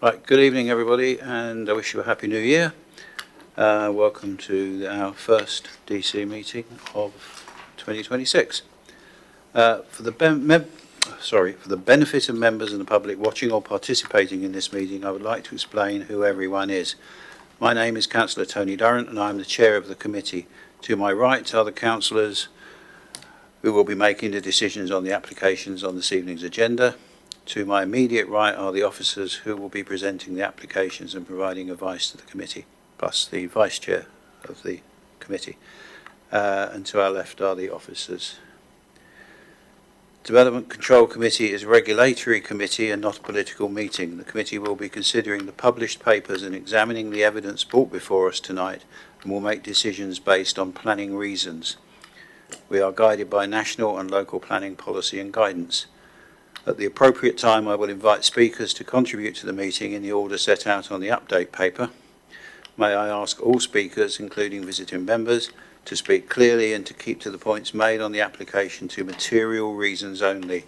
Right, good evening everybody, and I wish you a happy new year. Welcome to our first DC meeting of 2026. For the benefit of members and the public watching or participating in this meeting, I would like to explain who everyone is. My name is Councillor Tony Durrant and I am the chair of the committee. To my right are the councillors who will be making the decisions on the applications on this evening's agenda. To my immediate right are the officers who will be presenting the applications and providing advice to the committee, plus the vice chair of the committee. And to our left are the officers. Development Control Committee is a regulatory committee and not a political meeting. The committee will be considering the published papers and examining the evidence brought before us tonight and will make decisions based on planning reasons. We are guided by national and local planning policy and guidance. At the appropriate time, I will invite speakers to contribute to the meeting in the order set out on the update paper. May I ask all speakers, including visiting members, to speak clearly and to keep to the points made on the application to material reasons only.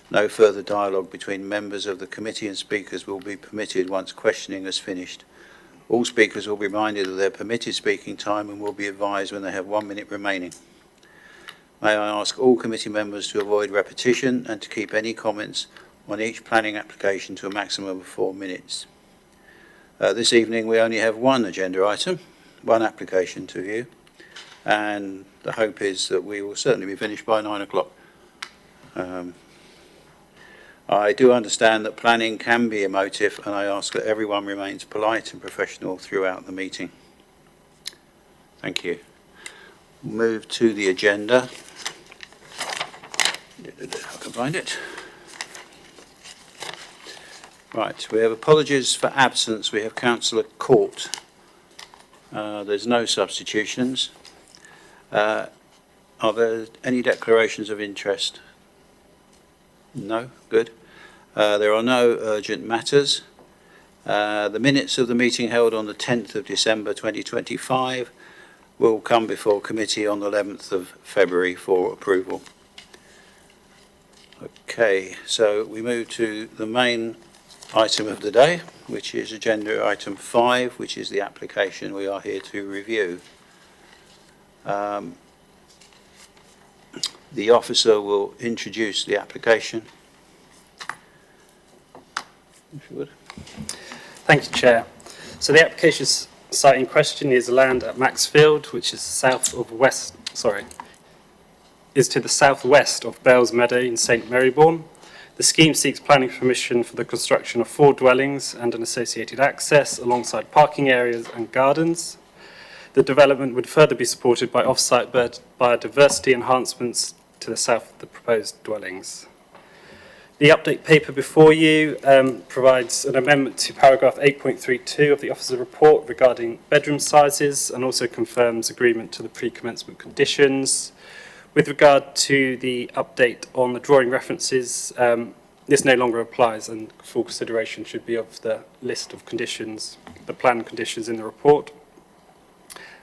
No further dialogue between members of the committee and speakers will be permitted once questioning is finished. All speakers will be reminded of their permitted speaking time and will be advised when they have 1 minute remaining. May I ask all committee members to avoid repetition and to keep any comments on each planning application to a maximum of 4 minutes. This evening we only have one agenda item, one application to view, and the hope is that we will certainly be finished by 9 o'clock. I do understand that planning can be emotive, and I ask that everyone remains polite and professional throughout the meeting. Thank you. Move to the agenda. I can find it. Right, we have apologies for absence. We have Councillor Court. There's no substitutions. Are there any declarations of interest? No? Good. There are no urgent matters. The minutes of the meeting held on the 10th of December 2025 will come before committee on the 11th of February for approval. Okay, so we move to the main item of the day, which is agenda item 5, which is the application we are here to review. The officer will introduce the application. If you would. Thank you, Chair. So the application site in question is land at Maxfield, which is to the southwest of Bales Meadow in St Marybourne. The scheme seeks planning permission for the construction of 4 dwellings and an associated access alongside parking areas and gardens. The development would further be supported by off-site biodiversity enhancements to the south of the proposed dwellings. The update paper before you provides an amendment to paragraph 8.32 of the officer's report regarding bedroom sizes and also confirms agreement to the pre-commencement conditions. With regard to the update on the drawing references, this no longer applies and full consideration should be of the list of conditions, the plan conditions in the report.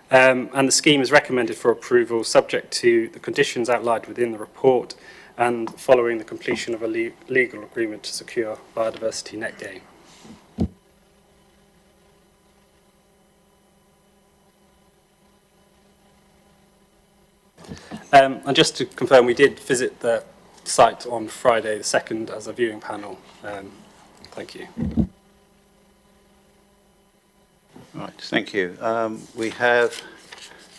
And the scheme is recommended for approval subject to the conditions outlined within the report and following the completion of a legal agreement to secure biodiversity net gain. And just to confirm, we did visit the site on Friday the 2nd as a viewing panel. Thank you. Right, thank you. We have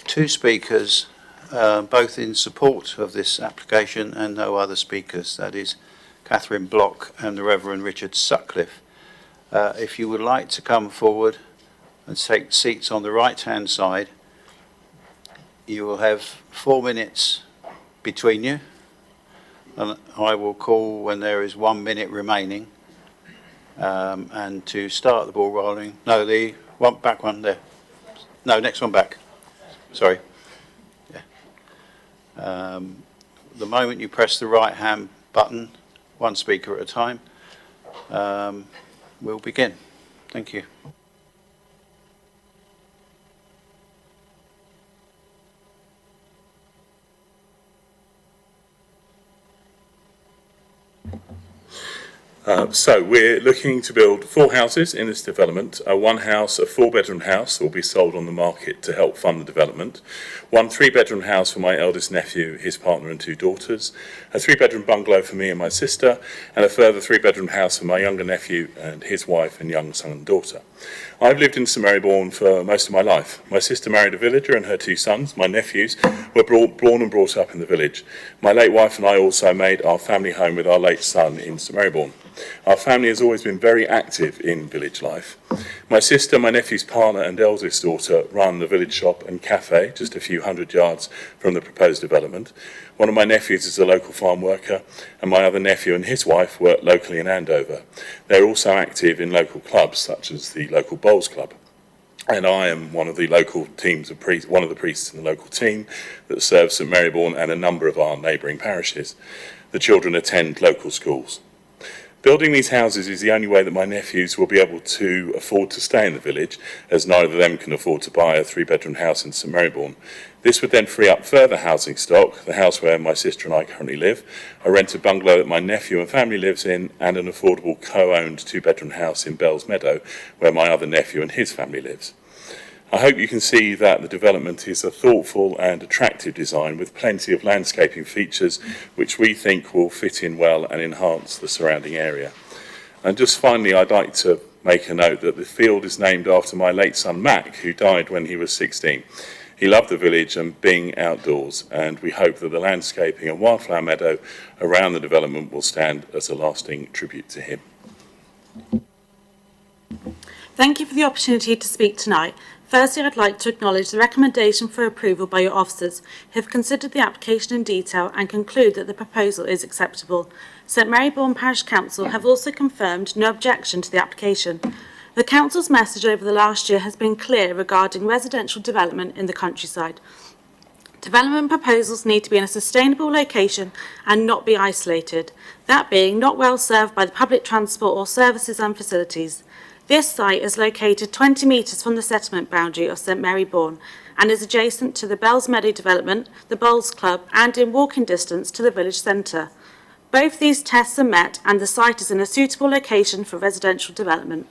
2 speakers, both in support of this application and no other speakers. That is Catherine Block and the Reverend Richard Sutcliffe. If you would like to come forward and take seats on the right-hand side, you will have 4 minutes between you, and I will call when there is 1 minute remaining. And to start the ball rolling, no, the back one there. No, next one back. Sorry. Yeah. The moment you press the right-hand button, 1 speaker at a time, we'll begin. Thank you. So we're looking to build 4 houses in this development. One house, a 4-bedroom house, will be sold on the market to help fund the development. One 3-bedroom house for my eldest nephew, his partner and 2 daughters. A 3-bedroom bungalow for me and my sister, and a further 3-bedroom house for my younger nephew and his wife and young son and daughter. I've lived in St Marybourne for most of my life. My sister married a villager and her 2 sons, my nephews, were born and brought up in the village. My late wife and I also made our family home with our late son in St Marybourne. Our family has always been very active in village life. My sister, my nephew's partner and eldest daughter run the village shop and cafe just a few hundred yards from the proposed development. One of my nephews is a local farm worker, and my other nephew and his wife work locally in Andover. They're also active in local clubs such as the local bowls club. And I am one of the local teams of one of the priests in the local team that serves St Marybourne and a number of our neighbouring parishes. The children attend local schools. Building these houses is the only way that my nephews will be able to afford to stay in the village, as neither of them can afford to buy a 3-bedroom house in St Marybourne. This would then free up further housing stock, the house where my sister and I currently live, a rented bungalow that my nephew and family lives in, and an affordable co-owned 2-bedroom house in Bells Meadow, where my other nephew and his family lives. I hope you can see that the development is a thoughtful and attractive design with plenty of landscaping features which we think will fit in well and enhance the surrounding area. And just finally, I'd like to make a note that the field is named after my late son Mac, who died when he was 16. He loved the village and being outdoors, and we hope that the landscaping and wildflower meadow around the development will stand as a lasting tribute to him. Thank you for the opportunity to speak tonight. Firstly, I'd like to acknowledge the recommendation for approval by your officers who have considered the application in detail and conclude that the proposal is acceptable. St Marybourne Parish Council have also confirmed no objection to the application. The Council's message over the last year has been clear regarding residential development in the countryside. Development proposals need to be in a sustainable location and not be isolated, that being not well served by the public transport or services and facilities. This site is located 20 metres from the settlement boundary of St Marybourne and is adjacent to the Bells Meadow development, the Bowls Club, and in walking distance to the village centre. Both these tests are met and the site is in a suitable location for residential development.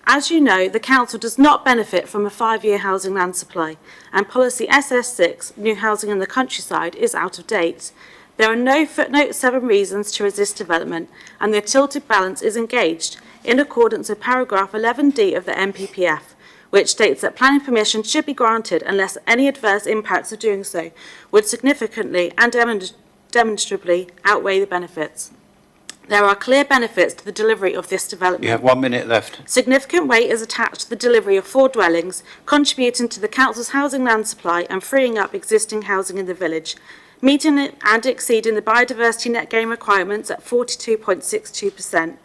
As you know, the Council does not benefit from a 5-year housing land supply, and policy SS6, new housing in the countryside, is out of date. There are no footnote 7 reasons to resist development, and the tilted balance is engaged in accordance with paragraph 11D of the MPPF, which states that planning permission should be granted unless any adverse impacts of doing so would significantly and demonstrably outweigh the benefits. There are clear benefits to the delivery of this development. You have 1 minute left. Significant weight is attached to the delivery of 4 dwellings, contributing to the Council's housing land supply and freeing up existing housing in the village, meeting and exceeding the biodiversity net gain requirements at 42.62%.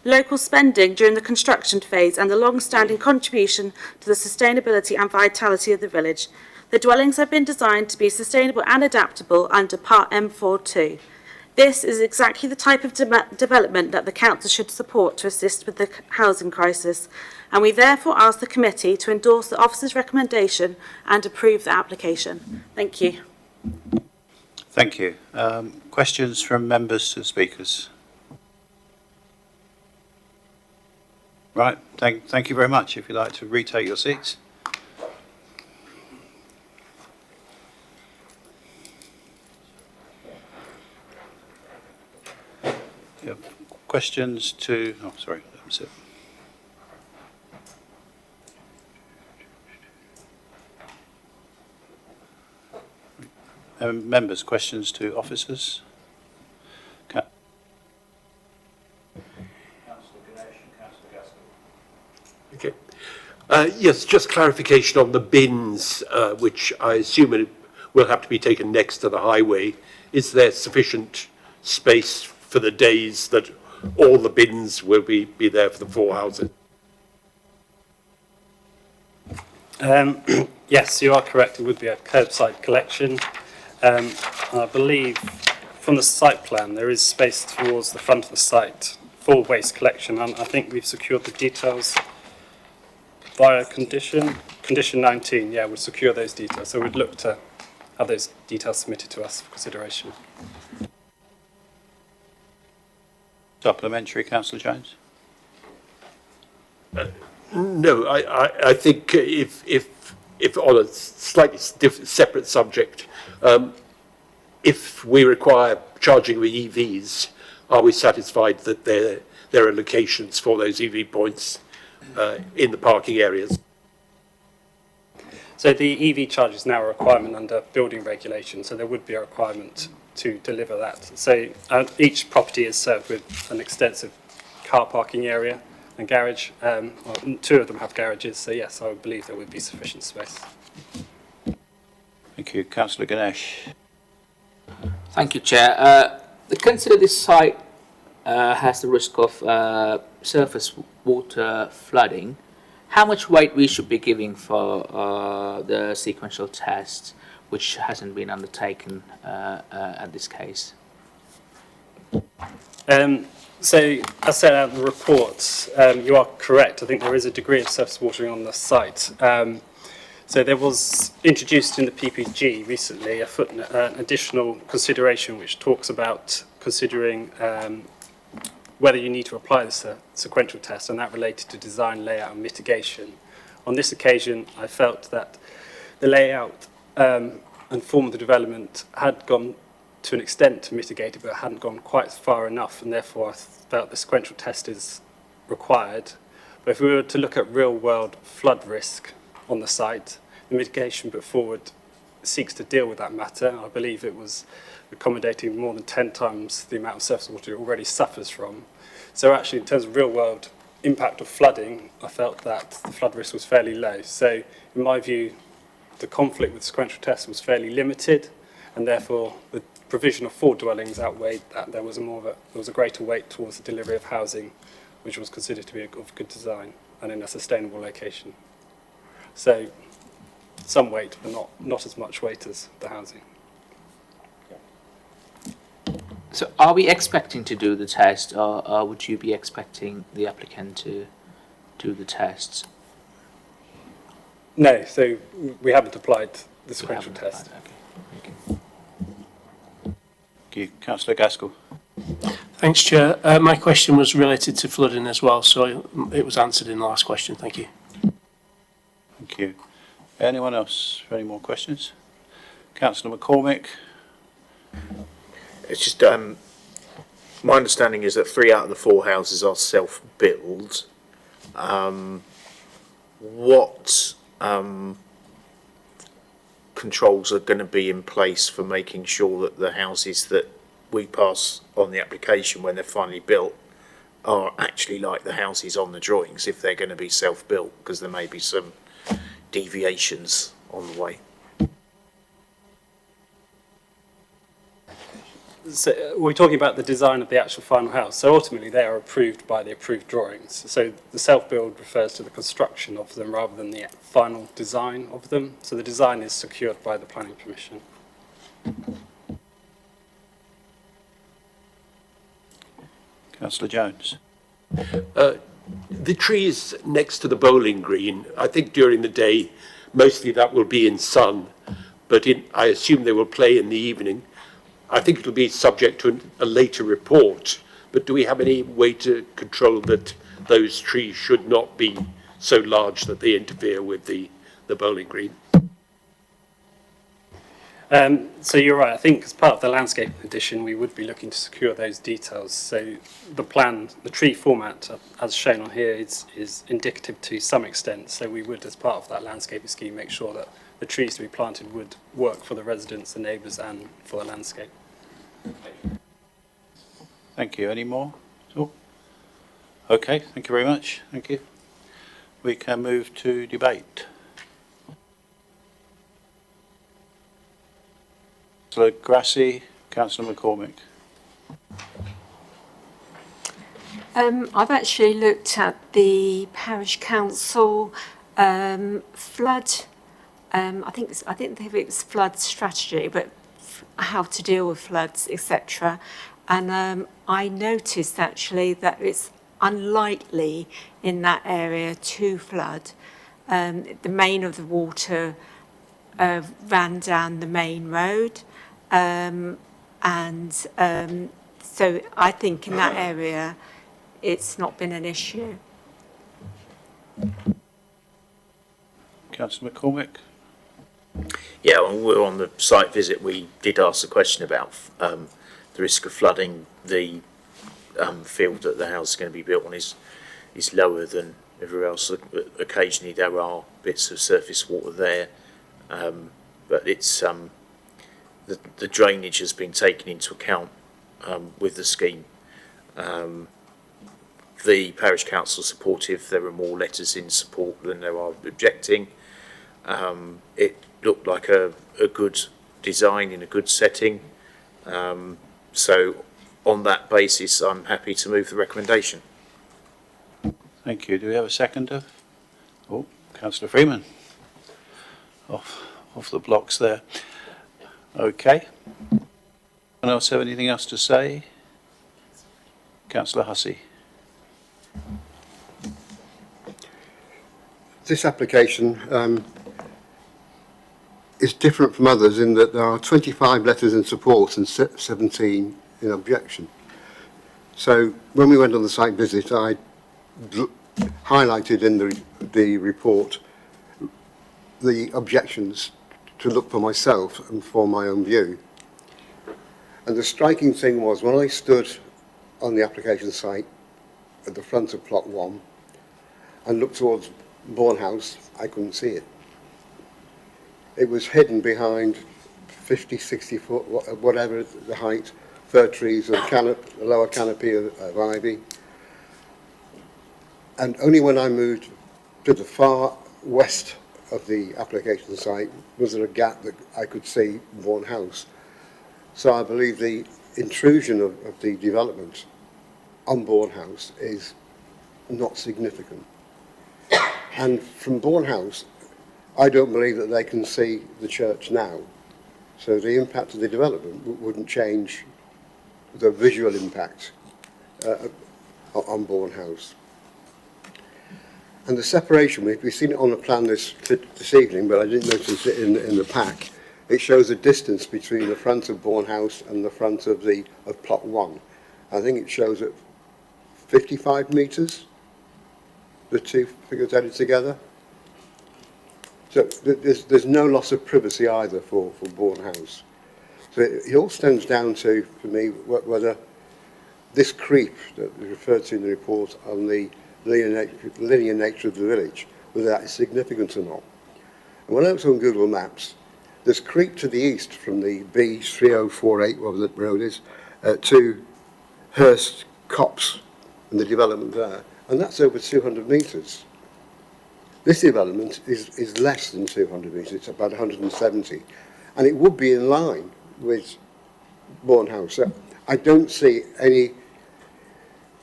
Local spending during the construction phase and the long-standing contribution to the sustainability and vitality of the village. The dwellings have been designed to be sustainable and adaptable under Part M42. This is exactly the type of development that the Council should support to assist with the housing crisis, and we therefore ask the committee to endorse the officer's recommendation and approve the application. Thank you. Thank you. Questions from members to the speakers? Right, thank you very much. If you'd like to retake your seats. You have questions to, oh sorry, that was it. Members, questions to officers? Okay. Yes, just clarification on the bins, which I assume it will have to be taken next to the highway. Is there sufficient space for the days that all the bins will be there for the 4 houses? Yes, you are correct. It would be a curbside collection. I believe from the site plan there is space towards the front of the site for waste collection, and I think we've secured the details via condition 19. Yeah, we'll secure those details. So we'd look to have those details submitted to us for consideration. Supplementary, Councillor Jones? No, I think if on a slightly separate subject, if we require charging with EVs, are we satisfied that there are locations for those EV points in the parking areas? So the EV charge is now a requirement under building regulation, so there would be a requirement to deliver that. So each property is served with an extensive car parking area and garage. Well, 2 of them have garages, so yes, I would believe there would be sufficient space. Thank you. Councillor Ganesh? Thank you, Chair. Consider this site has the risk of surface water flooding. How much weight we should be giving for the sequential test, which hasn't been undertaken at this case? So, as set out in the report, you are correct. I think there is a degree of surface watering on the site. So there was introduced in the PPG recently a footnote, an additional consideration which talks about considering whether you need to apply this sequential test, and that related to design, layout and mitigation. On this occasion, I felt that the layout and form of the development had gone to an extent mitigated, but hadn't gone quite far enough, and therefore I felt the sequential test is required. But if we were to look at real-world flood risk on the site, the mitigation put forward seeks to deal with that matter. I believe it was accommodating more than 10 times the amount of surface water it already suffers from. So actually, in terms of real-world impact of flooding, I felt that the flood risk was fairly low. So in my view, the conflict with sequential tests was fairly limited, and therefore the provision of 4 dwellings outweighed that. There was a greater weight towards the delivery of housing, which was considered to be of good design and in a sustainable location. So some weight, but not as much weight as the housing. So are we expecting to do the test, or would you be expecting the applicant to do the tests? No, so we haven't applied the sequential test. Okay. Thank you. Thank you. Councillor Gaskell? Thanks, Chair. My question was related to flooding as well, so it was answered in the last question. Thank you. Thank you. Anyone else for any more questions? Councillor McCormick? It's just, my understanding is that 3 out of the 4 houses are self-built. What controls are going to be in place for making sure that the houses that we pass on the application when they're finally built are actually like the houses on the drawings, if they're going to be self-built, because there may be some deviations on the way? So we're talking about the design of the actual final house. So ultimately they are approved by the approved drawings. So the self-build refers to the construction of them rather than the final design of them. So the design is secured by the planning permission. Councillor Jones? The trees next to the bowling green, I think during the day, mostly that will be in sun, but I assume they will play in the evening. I think it'll be subject to a later report, but do we have any way to control that those trees should not be so large that they interfere with the bowling green? So you're right. I think as part of the landscape edition, we would be looking to secure those details. So the plan, the tree format, as shown on here, is indicative to some extent. So we would, as part of that landscaping scheme, make sure that the trees to be planted would work for the residents, the neighbours, and for the landscape. Thank you. Any more? Okay, thank you very much. Thank you. We can move to debate. Councillor Grassi, Councillor McCormick. I've actually looked at the parish council flood. I think it's flood strategy, but how to deal with floods, etc. And I noticed actually that it's unlikely in that area to flood. The main of the water ran down the main road, and So I think in that area, it's not been an issue. Councillor McCormick? Yeah, when we were on the site visit, we did ask the question about the risk of flooding. The field that the house is going to be built on is lower than everywhere else. Occasionally there are bits of surface water there, but it's the drainage has been taken into account with the scheme. The parish council is supportive. There are more letters in support than there are objecting. It looked like a good design in a good setting. So on that basis, I'm happy to move the recommendation. Thank you. Do we have a seconder? Oh, Councillor Freeman. Off the blocks there. Okay. Anyone else have anything else to say? Councillor Hussey. This application is different from others in that there are 25 letters in support and 17 in objection. So when we went on the site visit, I highlighted in the report the objections to look for myself and for my own view. And the striking thing was when I stood on the application site at the front of plot 1 and looked towards Bourne House, I couldn't see it. It was hidden behind 50, 60 foot, whatever the height, fir trees and a lower canopy of ivy. And only when I moved to the far west of the application site was there a gap that I could see Bourne House. So I believe the intrusion of the development on Bourne House is not significant. And from Bourne House, I don't believe that they can see the church now. So the impact of the development wouldn't change the visual impact on Bourne House. And the separation, we've seen it on the plan this evening, but I didn't notice it in the pack. It shows a distance between the front of Bourne House and the front of plot 1. I think it shows at 55 metres, the two figures added together. So there's no loss of privacy either for Bourne House. So it all stems down to, for me, whether this creep that is referred to in the report on the linear nature of the village, whether that is significant or not. And when I was on Google Maps, there's creep to the east from the B3048, whatever the road is, to Hurst Copse and the development there, and that's over 200 metres. This development is less than 200 metres, it's about 170, and it would be in line with Bourne House. So I don't see any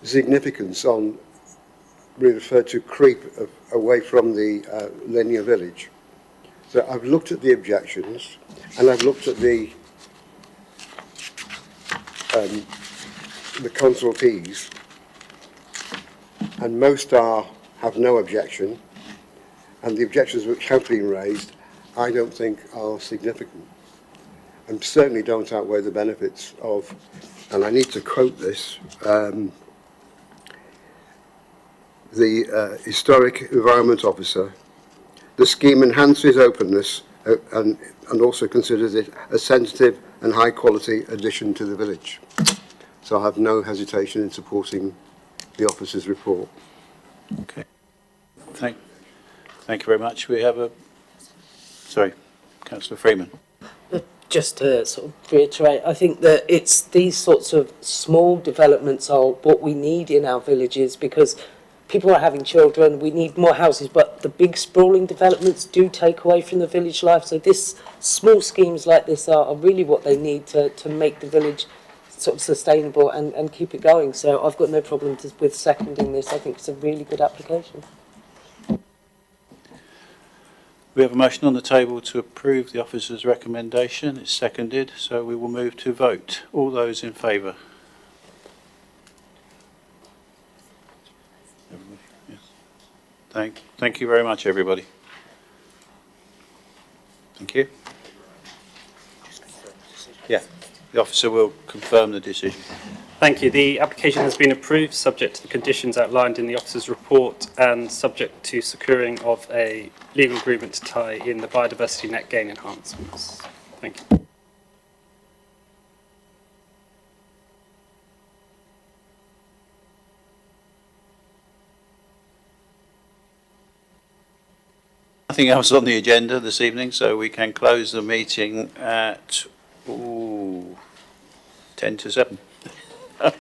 significance on, we refer to creep away from the linear village. So I've looked at the objections, and I've looked at the consultees, and most have no objection, and the objections which have been raised I don't think are significant, and certainly don't outweigh the benefits of, and I need to quote this, the Historic Environment Officer: the scheme enhances openness and also considers it a sensitive and high quality addition to the village. So I have no hesitation in supporting the officer's report. Okay. Thank you very much. We have sorry, Councillor Freeman. Just to sort of reiterate, I think that it's these sorts of small developments are what we need in our villages, because people are having children, we need more houses, but the big sprawling developments do take away from the village life. So small schemes like this are really what they need to make the village sort of sustainable and keep it going. So I've got no problem with seconding this. I think it's a really good application. We have a motion on the table to approve the officer's recommendation. It's seconded, so we will move to vote. All those in favour? Yes. Thank you very much, everybody. Thank you. Yeah. The officer will confirm the decision. Thank you. The application has been approved, subject to the conditions outlined in the officer's report and subject to securing of a legal agreement to tie in the biodiversity net gain enhancements. Thank you. Nothing else on the agenda this evening, so we can close the meeting at 10 to 7.